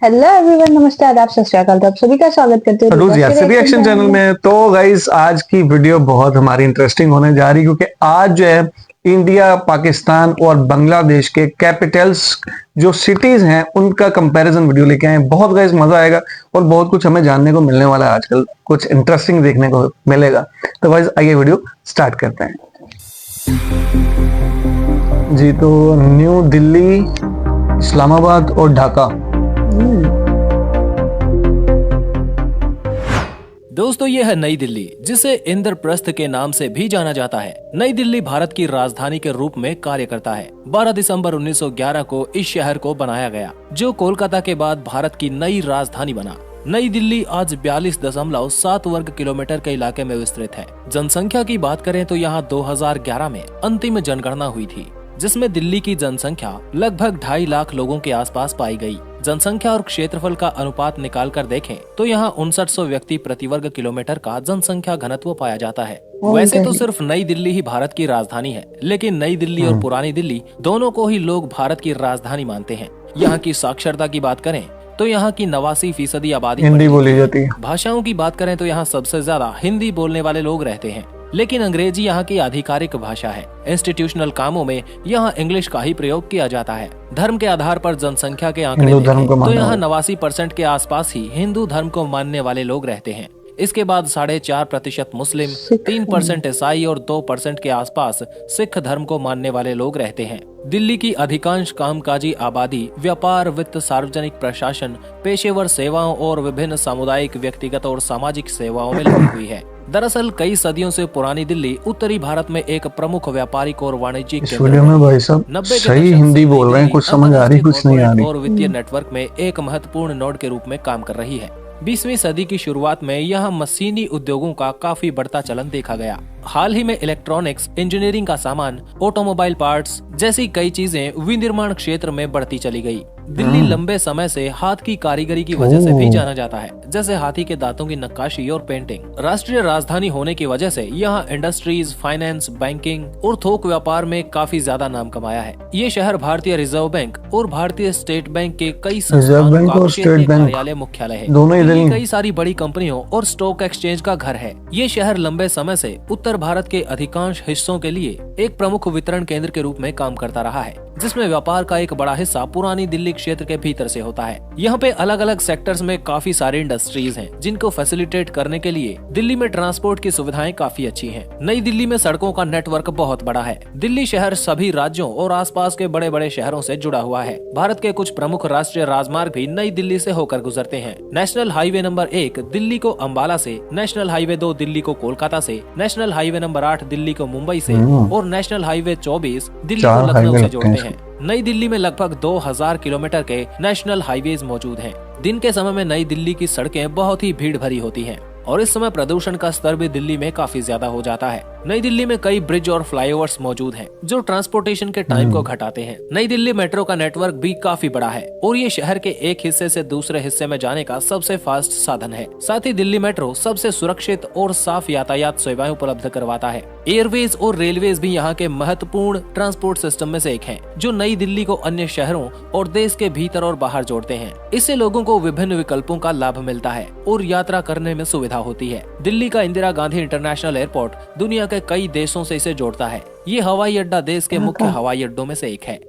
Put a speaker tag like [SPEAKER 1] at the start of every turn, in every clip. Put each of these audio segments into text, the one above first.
[SPEAKER 1] Hello everyone, नमस्कार, आदाब, सत श्री अकाल। तो आप सभी का स्वागत करते हैं
[SPEAKER 2] रिएक्शन चैनल में। तो गाइस आज की वीडियो बहुत हमारी इंटरेस्टिंग होने जा रही है क्योंकि आज जो है इंडिया, पाकिस्तान और बांग्लादेश के कैपिटल्स जो सिटीज हैं उनका कंपैरिजन वीडियो लेके आए हैं। बहुत गाइस मजा आएगा और बहुत कुछ हमें जानने को मिलने वाला है। आजकल कुछ इंटरेस्टिंग देखने को मिलेगा। तो गाइस आइए वीडियो स्टार्ट करते हैं जी। तो न्यू दिल्ली, इस्लामाबाद और ढाका।
[SPEAKER 3] दोस्तों ये है नई दिल्ली, जिसे इंद्रप्रस्थ के नाम से भी जाना जाता है। नई दिल्ली भारत की राजधानी के रूप में कार्य करता है। 12 दिसंबर 1911 को इस शहर को बनाया गया, जो कोलकाता के बाद भारत की नई राजधानी बना। नई दिल्ली आज 42.7 वर्ग किलोमीटर के इलाके में विस्तृत है। जनसंख्या की बात करें तो यहाँ 2011 में अंतिम जनगणना हुई थी, जिसमें दिल्ली की जनसंख्या लगभग 2.5 लाख लोगों के आसपास पाई गई। जनसंख्या और क्षेत्रफल का अनुपात निकाल कर देखें तो यहाँ 5900 व्यक्ति प्रति वर्ग किलोमीटर का जनसंख्या घनत्व पाया जाता है। वैसे तो सिर्फ नई दिल्ली ही भारत की राजधानी है, लेकिन नई दिल्ली और पुरानी दिल्ली दोनों को ही लोग भारत की राजधानी मानते हैं। यहाँ की साक्षरता की बात करें तो यहाँ की 89% आबादी
[SPEAKER 2] हिंदी बोली जाती है।
[SPEAKER 3] भाषाओं की बात करें तो यहाँ सबसे ज्यादा हिंदी बोलने वाले लोग रहते हैं, लेकिन अंग्रेजी यहाँ की आधिकारिक भाषा है। इंस्टीट्यूशनल कामों में यहाँ इंग्लिश का ही प्रयोग किया जाता है। धर्म के आधार पर जनसंख्या के आंकड़े देखें तो यहाँ 89% के आसपास ही हिंदू धर्म को मानने वाले लोग रहते हैं। इसके बाद 4.5% मुस्लिम, 3% ईसाई और 2% के आसपास सिख धर्म को मानने वाले लोग रहते हैं। दिल्ली की अधिकांश कामकाजी आबादी व्यापार, वित्त, सार्वजनिक प्रशासन, पेशेवर सेवाओं और विभिन्न सामुदायिक, व्यक्तिगत और सामाजिक सेवाओं में लगी हुई है। दरअसल कई सदियों से पुरानी दिल्ली उत्तरी भारत में एक प्रमुख व्यापारिक और वाणिज्यिक केंद्र है।
[SPEAKER 2] भाई साहब
[SPEAKER 3] 90
[SPEAKER 2] सही हिंदी बोल रहे हैं, कुछ समझ आ रही कुछ नहीं आ रही।
[SPEAKER 3] और वित्तीय नेटवर्क में एक महत्वपूर्ण नोड के रूप में काम कर रही है। 20वीं सदी की शुरुआत में यहाँ मशीनी उद्योगों का काफी बढ़ता चलन देखा गया। हाल ही में इलेक्ट्रॉनिक्स, इंजीनियरिंग का सामान, ऑटोमोबाइल पार्ट्स जैसी कई चीजें विनिर्माण क्षेत्र में बढ़ती चली गई। दिल्ली लंबे समय से हाथ की कारीगरी की वजह से भी जाना जाता है, जैसे हाथी के दांतों की नक्काशी और पेंटिंग। राष्ट्रीय राजधानी होने की वजह से यहाँ इंडस्ट्रीज, फाइनेंस, बैंकिंग और थोक व्यापार में काफी ज्यादा नाम कमाया है। ये शहर भारतीय रिजर्व बैंक और भारतीय स्टेट बैंक के कई संस्थानों का कार्यालय मुख्यालय है। दिल्ली कई सारी बड़ी कंपनियों और स्टॉक एक्सचेंज का घर है। ये शहर लंबे समय से उत्तर भारत के अधिकांश हिस्सों के लिए एक प्रमुख वितरण केंद्र के रूप में काम करता रहा है, जिसमें व्यापार का एक बड़ा हिस्सा पुरानी दिल्ली क्षेत्र के भीतर से होता है। यहाँ पे अलग अलग सेक्टर्स में काफी सारी इंडस्ट्रीज हैं, जिनको फैसिलिटेट करने के लिए दिल्ली में ट्रांसपोर्ट की सुविधाएं काफी अच्छी हैं। नई दिल्ली में सड़कों का नेटवर्क बहुत बड़ा है। दिल्ली शहर सभी राज्यों और आसपास के बड़े बड़े शहरों से जुड़ा हुआ है। भारत के कुछ प्रमुख राष्ट्रीय राजमार्ग भी नई दिल्ली से होकर गुजरते हैं। नेशनल हाईवे नंबर 1 दिल्ली को अम्बाला से, नेशनल हाईवे 2 दिल्ली को कोलकाता से, नेशनल हाईवे नंबर 8 दिल्ली को मुंबई से और नेशनल हाईवे 24 दिल्ली को लखनऊ से जोड़ते हैं। नई दिल्ली में लगभग 2000 किलोमीटर के नेशनल हाईवेज मौजूद हैं। दिन के समय में नई दिल्ली की सड़कें बहुत ही भीड़ भरी होती हैं और इस समय प्रदूषण का स्तर भी दिल्ली में काफी ज्यादा हो जाता है। नई दिल्ली में कई ब्रिज और फ्लाईओवर्स मौजूद हैं, जो ट्रांसपोर्टेशन के टाइम को घटाते हैं। नई दिल्ली मेट्रो का नेटवर्क भी काफी बड़ा है और ये शहर के एक हिस्से से दूसरे हिस्से में जाने का सबसे फास्ट साधन है। साथ ही दिल्ली मेट्रो सबसे सुरक्षित और साफ यातायात सेवाएं उपलब्ध करवाता है। एयरवेज और रेलवेज भी यहाँ के महत्वपूर्ण ट्रांसपोर्ट सिस्टम में से एक है, जो नई दिल्ली को अन्य शहरों और देश के भीतर और बाहर जोड़ते हैं। इससे लोगों को विभिन्न विकल्पों का लाभ मिलता है और यात्रा करने में सुविधा होती है। दिल्ली का इंदिरा गांधी इंटरनेशनल एयरपोर्ट दुनिया के कई देशों से इसे जोड़ता है। ये हवाई अड्डा देश के मुख्य हवाई अड्डों में से एक है।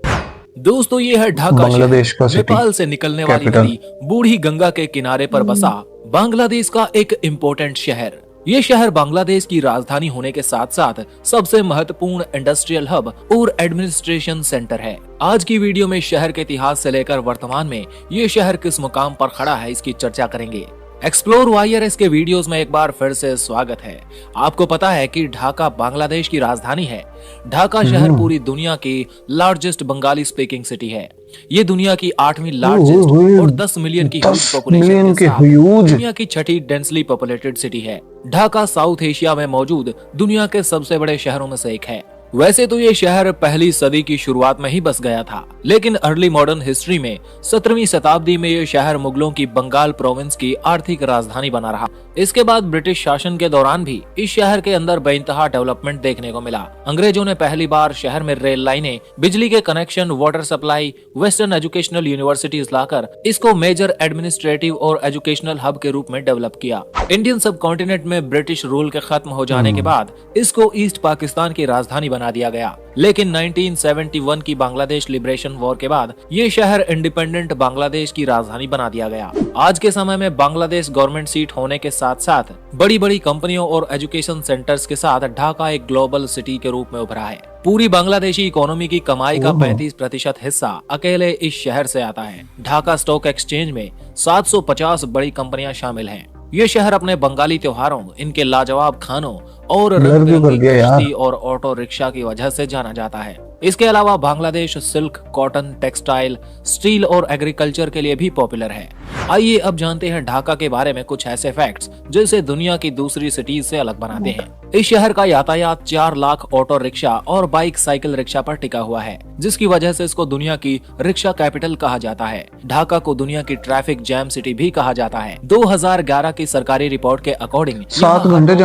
[SPEAKER 3] दोस्तों ये है ढाका,
[SPEAKER 2] बांग्लादेश का
[SPEAKER 3] नेपाल से निकलने वाली नदी बूढ़ी गंगा के किनारे पर बसा बांग्लादेश का एक इम्पोर्टेंट शहर। ये शहर बांग्लादेश की राजधानी होने के साथ साथ सबसे महत्वपूर्ण इंडस्ट्रियल हब और एडमिनिस्ट्रेशन सेंटर है। आज की वीडियो में शहर के इतिहास से लेकर वर्तमान में ये शहर किस मुकाम पर खड़ा है, इसकी चर्चा करेंगे। एक्सप्लोर वाईआरएस के वीडियोस में एक बार फिर से स्वागत है। आपको पता है कि ढाका बांग्लादेश की राजधानी है। ढाका शहर पूरी दुनिया की लार्जेस्ट बंगाली स्पीकिंग सिटी है। ये दुनिया की 8वीं लार्जेस्ट और 10 मिलियन की पॉपुलेशन के साथ दुनिया की 6ठी डेंसली पॉपुलेटेड सिटी है। ढाका साउथ एशिया में मौजूद दुनिया के सबसे बड़े शहरों में से एक है। वैसे तो ये शहर पहली सदी की शुरुआत में ही बस गया था, लेकिन अर्ली मॉडर्न हिस्ट्री में 17वीं शताब्दी में ये शहर मुगलों की बंगाल प्रोविंस की आर्थिक राजधानी बना रहा। इसके बाद ब्रिटिश शासन के दौरान भी इस शहर के अंदर बेइंतहा डेवलपमेंट देखने को मिला। अंग्रेजों ने पहली बार शहर में रेल लाइनें, बिजली के connection, water supply, western educational universities लाकर इसको मेजर एडमिनिस्ट्रेटिव और एजुकेशनल हब के रूप में डेवलप किया। इंडियन सब कॉन्टिनेंट में ब्रिटिश रूल के खत्म हो जाने के बाद इसको ईस्ट पाकिस्तान की राजधानी बना दिया गया। लेकिन 1971 की बांग्लादेश लिबरेशन वॉर के बाद ये शहर इंडिपेंडेंट बांग्लादेश की राजधानी बना दिया गया। आज के समय में बांग्लादेश गवर्नमेंट सीट होने के साथ साथ बड़ी बड़ी कंपनियों और एजुकेशन सेंटर्स के साथ ढाका एक ग्लोबल सिटी के रूप में उभरा है। पूरी बांग्लादेशी इकोनॉमी की कमाई का 35% हिस्सा अकेले इस शहर से आता है। ढाका स्टॉक एक्सचेंज में 750 बड़ी कंपनियां शामिल हैं। ये शहर अपने बंगाली त्योहारों, इनके लाजवाब खानों और कश्ती और ऑटो रिक्शा की वजह से जाना जाता है। इसके अलावा Bangladesh silk, cotton, textile, steel और एग्रीकल्चर के लिए भी पॉपुलर है। आइए अब जानते हैं ढाका के बारे में कुछ ऐसे फैक्ट्स जो इसे दुनिया की दूसरी सिटीज से अलग बनाते हैं। इस शहर का यातायात 4 लाख ऑटो रिक्शा और बाइक साइकिल रिक्शा पर टिका हुआ है, जिसकी वजह से इसको दुनिया की रिक्शा कैपिटल कहा जाता है। ढाका को दुनिया की ट्रैफिक जैम सिटी भी कहा जाता है। 2011 की सरकारी रिपोर्ट के अकॉर्डिंग
[SPEAKER 2] 7 घंटे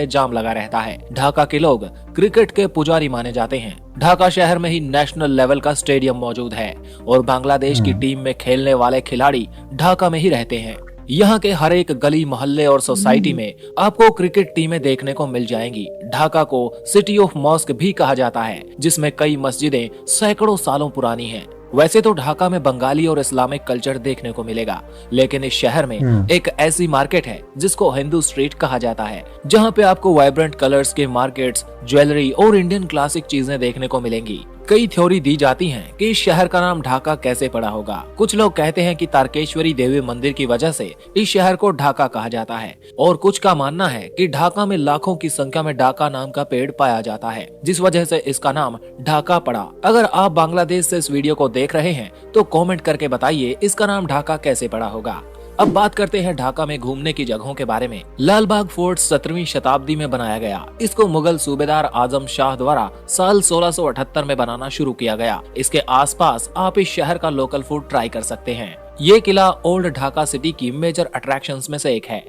[SPEAKER 3] जाम लगा रहता है। ढाका के लोग क्रिकेट के पुजारी माने जाते हैं। ढाका शहर में ही नेशनल लेवल का स्टेडियम मौजूद है और बांग्लादेश की टीम में खेलने वाले खिलाड़ी ढाका में ही रहते हैं। यहाँ के हर एक गली, मोहल्ले और सोसाइटी में आपको क्रिकेट टीमें देखने को मिल जाएंगी। ढाका को सिटी ऑफ मॉस्क भी कहा जाता है, जिसमें कई मस्जिदें सैकड़ों सालों पुरानी हैं। वैसे तो ढाका में बंगाली और इस्लामिक कल्चर देखने को मिलेगा, लेकिन इस शहर में एक ऐसी मार्केट है जिसको हिंदू स्ट्रीट कहा जाता है, जहाँ पे आपको वाइब्रेंट कलर्स के मार्केट्स, ज्वेलरी और इंडियन क्लासिक चीजें देखने को मिलेंगी। कई थ्योरी दी जाती हैं कि इस शहर का नाम ढाका कैसे पड़ा होगा। कुछ लोग कहते हैं कि तारकेश्वरी देवी मंदिर की वजह से इस शहर को ढाका कहा जाता है, और कुछ का मानना है कि ढाका में लाखों की संख्या में ढाका नाम का पेड़ पाया जाता है, जिस वजह से इसका नाम ढाका पड़ा। अगर आप बांग्लादेश से इस वीडियो को देख रहे हैं तो कमेंट करके बताइए इसका नाम ढाका कैसे पड़ा होगा। अब बात करते हैं ढाका में घूमने की जगहों के बारे में। लाल बाग फोर्ट 17वीं शताब्दी में बनाया गया। इसको मुगल सूबेदार आजम शाह द्वारा साल 1678 में बनाना शुरू किया गया। इसके आसपास आप इस शहर का लोकल फूड ट्राई कर सकते हैं। ये किला ओल्ड ढाका सिटी की मेजर अट्रैक्शंस में से एक है।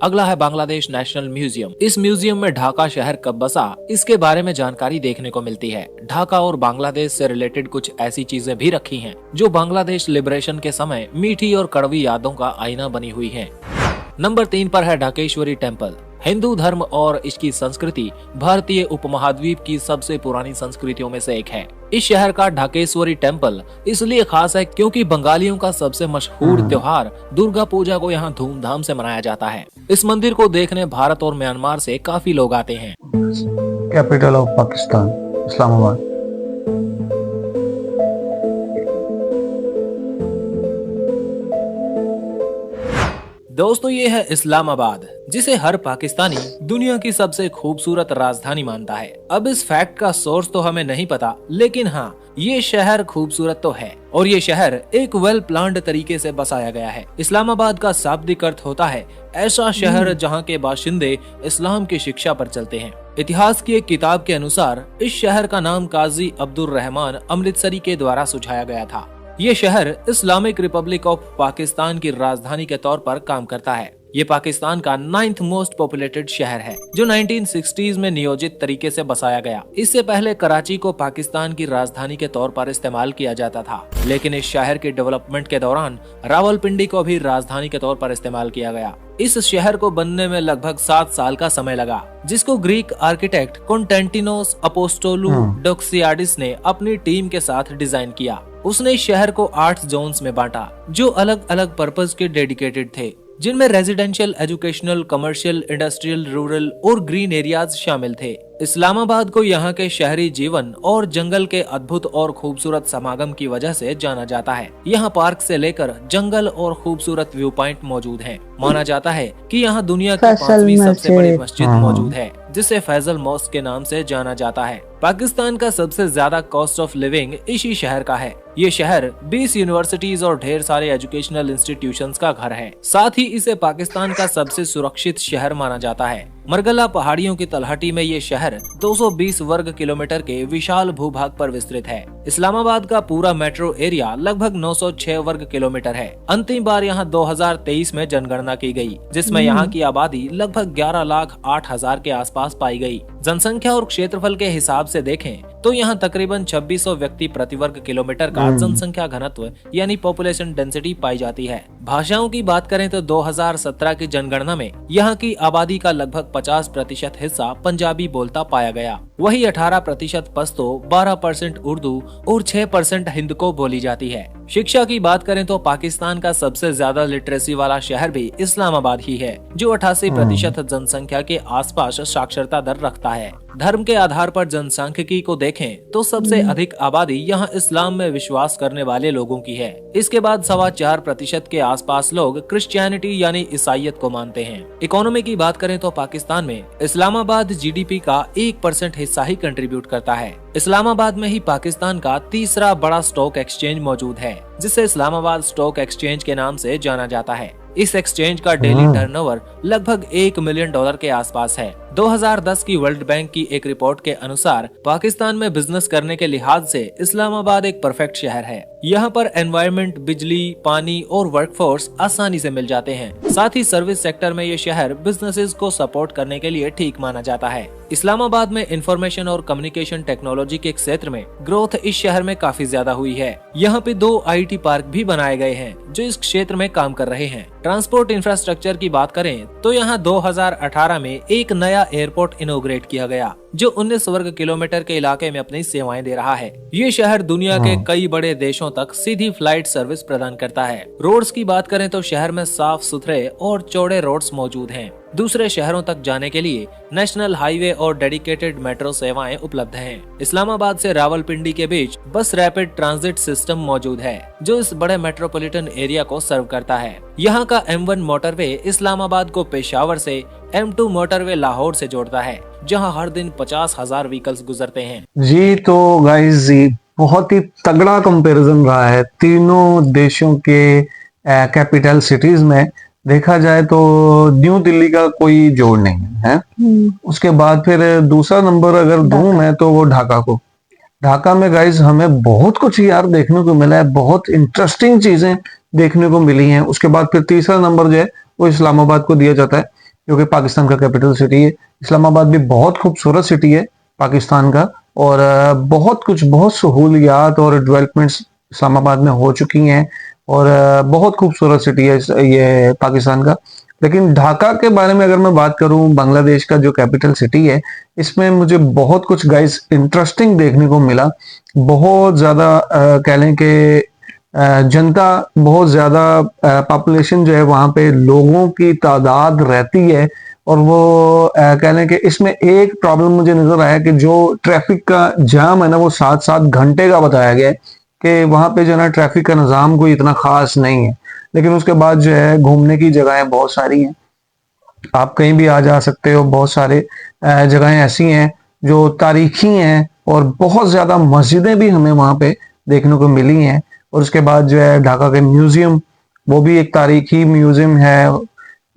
[SPEAKER 3] अगला है बांग्लादेश नेशनल म्यूजियम। इस म्यूजियम में ढाका शहर कब बसा इसके बारे में जानकारी देखने को मिलती है। ढाका और बांग्लादेश से रिलेटेड कुछ ऐसी चीजें भी रखी हैं जो बांग्लादेश लिबरेशन के समय मीठी और कड़वी यादों का आईना बनी हुई हैं। नंबर 3 पर है ढाकेश्वरी टेम्पल। हिंदू धर्म और इसकी संस्कृति भारतीय उपमहाद्वीप की सबसे पुरानी संस्कृतियों में से एक है। इस शहर का ढाकेश्वरी टेम्पल इसलिए खास है क्योंकि बंगालियों का सबसे मशहूर त्योहार दुर्गा पूजा को यहाँ धूमधाम से मनाया जाता है। इस मंदिर को देखने भारत और म्यांमार से काफी लोग आते हैं।
[SPEAKER 2] Capital of Pakistan Islamabad.
[SPEAKER 3] दोस्तों, ये है इस्लामाबाद, जिसे हर पाकिस्तानी दुनिया की सबसे खूबसूरत राजधानी मानता है। अब इस फैक्ट का सोर्स तो हमें नहीं पता, लेकिन हाँ, ये शहर खूबसूरत तो है और ये शहर एक वेल प्लान्ड तरीके से बसाया गया है। इस्लामाबाद का शाब्दिक अर्थ होता है ऐसा शहर जहाँ के बाशिंदे इस्लाम की शिक्षा पर चलते हैं। इतिहास की एक किताब के अनुसार इस शहर का नाम काजी अब्दुल रहमान अमृतसरी के द्वारा सुझाया गया था। ये शहर इस्लामिक रिपब्लिक ऑफ पाकिस्तान की राजधानी के तौर पर काम करता है। ये पाकिस्तान का 9th मोस्ट पॉपुलेटेड शहर है, जो 1960s में नियोजित तरीके से बसाया गया। इससे पहले कराची को पाकिस्तान की राजधानी के तौर पर इस्तेमाल किया जाता था, लेकिन इस शहर के डेवलपमेंट के दौरान रावलपिंडी को भी राजधानी के तौर पर इस्तेमाल किया गया। इस शहर को बनने में लगभग 7 साल का समय लगा, जिसको ग्रीक आर्किटेक्ट कॉन्स्टेंटिनोस अपोस्टोलू डोक्सियाडिस ने अपनी टीम के साथ डिजाइन किया। उसने इस शहर को 8 जोन्स में बांटा, जो अलग अलग पर्पस के डेडिकेटेड थे, जिनमें residential, educational, commercial, industrial, rural और ग्रीन एरियाज शामिल थे। इस्लामाबाद को यहाँ के शहरी जीवन और जंगल के अद्भुत और खूबसूरत समागम की वजह से जाना जाता है। यहाँ पार्क से लेकर जंगल और खूबसूरत व्यू पॉइंट मौजूद हैं। माना जाता है कि यहाँ दुनिया की 5वीं सबसे बड़ी मस्जिद मौजूद है, जिसे फैजल मॉस्क के नाम से जाना जाता है। पाकिस्तान का सबसे ज्यादा कॉस्ट ऑफ लिविंग इसी शहर का है। ये शहर 20 यूनिवर्सिटीज और ढेर सारे एजुकेशनल इंस्टीट्यूशंस का घर है। साथ ही इसे पाकिस्तान का सबसे सुरक्षित शहर माना जाता है। मरगला पहाड़ियों की तलहटी में ये शहर 220 वर्ग किलोमीटर के विशाल भूभाग पर विस्तृत है। इस्लामाबाद का पूरा मेट्रो एरिया लगभग 906 वर्ग किलोमीटर है। अंतिम बार यहाँ 2023 में जनगणना की गई, जिसमें यहाँ की आबादी लगभग 11,08,000 के आसपास पाई गई। जनसंख्या और क्षेत्रफल के हिसाब से देखें तो यहाँ तकरीबन 2600 व्यक्ति प्रति वर्ग किलोमीटर का जनसंख्या घनत्व यानी पॉपुलेशन डेंसिटी पाई जाती है। भाषाओं की बात करें तो 2017 की जनगणना में यहाँ की आबादी का लगभग 50% हिस्सा पंजाबी बोलता पाया गया। वही 18% पश्तो, 12% उर्दू और 6% हिंदी को बोली जाती है। शिक्षा की बात करें तो पाकिस्तान का सबसे ज्यादा लिटरेसी वाला शहर भी इस्लामाबाद ही है, जो 88% जनसंख्या के आसपास साक्षरता दर रखता है। धर्म के आधार पर जनसांख्यिकी को देखें तो सबसे अधिक आबादी यहाँ इस्लाम में विश्वास करने वाले लोगों की है। इसके बाद 4.25% के आसपास लोग क्रिश्चियनिटी यानी ईसाईयत को मानते हैं। इकोनॉमी की बात करें तो पाकिस्तान में इस्लामाबाद जीडीपी का 1% हिस्सा ही कंट्रीब्यूट करता है। इस्लामाबाद में ही पाकिस्तान का तीसरा बड़ा स्टॉक एक्सचेंज मौजूद है, जिसे इस्लामाबाद स्टॉक एक्सचेंज के नाम से जाना जाता है। इस एक्सचेंज का डेली टर्नओवर लगभग $1 मिलियन के आसपास है। 2010 की वर्ल्ड बैंक की एक रिपोर्ट के अनुसार पाकिस्तान में बिजनेस करने के लिहाज से इस्लामाबाद एक परफेक्ट शहर है। यहाँ पर एनवायरनमेंट, बिजली, पानी और वर्कफोर्स आसानी से मिल जाते हैं। साथ ही सर्विस सेक्टर में ये शहर बिजनेसेस को सपोर्ट करने के लिए ठीक माना जाता है। इस्लामाबाद में इंफॉर्मेशन और कम्युनिकेशन टेक्नोलॉजी के क्षेत्र में ग्रोथ इस शहर में काफी ज्यादा हुई है। यहाँ पे 2 IT पार्क भी बनाए गए हैं जो इस क्षेत्र में काम कर रहे हैं। ट्रांसपोर्ट इंफ्रास्ट्रक्चर की बात करें तो यहाँ 2018 में एक नया एयरपोर्ट इनॉग्रेट किया गया, जो 19 वर्ग किलोमीटर के इलाके में अपनी सेवाएं दे रहा है। ये शहर दुनिया के कई बड़े देशों तक सीधी फ्लाइट सर्विस प्रदान करता है। रोड्स की बात करें तो शहर में साफ सुथरे और चौड़े रोड्स मौजूद हैं। दूसरे शहरों तक जाने के लिए नेशनल हाईवे और डेडिकेटेड मेट्रो सेवाएं उपलब्ध हैं। इस्लामाबाद से रावलपिंडी के बीच बस रैपिड ट्रांजिट सिस्टम मौजूद है, जो इस बड़े मेट्रोपॉलिटन एरिया को सर्व करता है। यहाँ का M1 मोटरवे इस्लामाबाद को पेशावर से, M2 मोटरवे लाहौर से जोड़ता है, जहाँ हर दिन 50,000 व्हीकल्स गुजरते हैं।
[SPEAKER 2] जी तो गाइस, बहुत ही तगड़ा कंपैरिजन रहा है तीनों देशों के कैपिटल सिटीज में। देखा जाए तो न्यू दिल्ली का कोई जोड़ नहीं है। उसके बाद फिर दूसरा नंबर अगर दूं मैं तो वो ढाका को। ढाका में गाइस हमें बहुत कुछ यार देखने को मिला है, बहुत इंटरेस्टिंग चीजें देखने को मिली हैं। उसके बाद फिर तीसरा नंबर जो है वो इस्लामाबाद को दिया जाता है, जो कि पाकिस्तान का कैपिटल सिटी है। इस्लामाबाद भी बहुत खूबसूरत सिटी है पाकिस्तान का, और बहुत कुछ, बहुत सहूलियात और डेवलपमेंट्स इस्लामाबाद में हो चुकी हैं, और बहुत खूबसूरत सिटी है ये पाकिस्तान का। लेकिन ढाका के बारे में अगर मैं बात करूं, बांग्लादेश का जो कैपिटल सिटी है, इसमें मुझे बहुत कुछ गाइस इंटरेस्टिंग देखने को मिला। बहुत ज्यादा कह लें कि जनता, बहुत ज्यादा पॉपुलेशन जो है वहां पे लोगों की तादाद रहती है। और वो कह लें कि इसमें एक प्रॉब्लम मुझे नजर आया कि जो ट्रैफिक का जाम है ना, वो 7-7 घंटे का बताया गया है कि वहां पे जो है ना ट्रैफिक का निज़ाम कोई इतना खास नहीं है। लेकिन उसके बाद जो है घूमने की जगहें बहुत सारी हैं, आप कहीं भी आ जा सकते हो। बहुत सारे जगहें ऐसी हैं जो तारीखी हैं, और बहुत ज्यादा मस्जिदें भी हमें वहां पे देखने को मिली हैं। और उसके बाद जो है ढाका के म्यूजियम, वो भी एक तारीखी म्यूजियम है।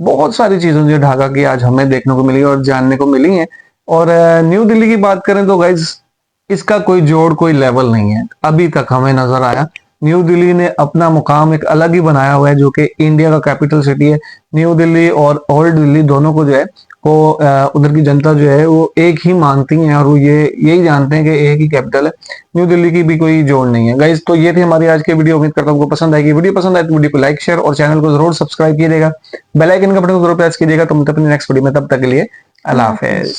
[SPEAKER 2] बहुत सारी चीजें जो ढाका की आज हमें देखने को मिली और जानने को मिली हैं। और न्यू दिल्ली की बात करें तो गाइज इसका कोई जोड़, कोई लेवल नहीं है अभी तक हमें नजर आया। न्यू दिल्ली ने अपना मुकाम एक अलग ही बनाया हुआ है, जो कि इंडिया का कैपिटल सिटी है। न्यू दिल्ली और ओल्ड दिल्ली दोनों को जो है वो उधर की जनता जो है वो एक ही मानती है, और वो यही जानते हैं कि एक ही कैपिटल है। न्यू दिल्ली की भी कोई जोड़ नहीं है गाइज। तो ये थी हमारी आज की वीडियो। उम्मीद करता हूँ आपको पसंद आएगी। वीडियो पसंद आए तो वीडियो को लाइक, शेयर और चैनल को जरूर सब्सक्राइब कीजिएगा। बेल आइकन का बटन को जरूर प्रेस कीजिएगा। तो मिलते हैं अपनी नेक्स्ट वीडियो में, तब तक के लिए अल्लाह हाफिज।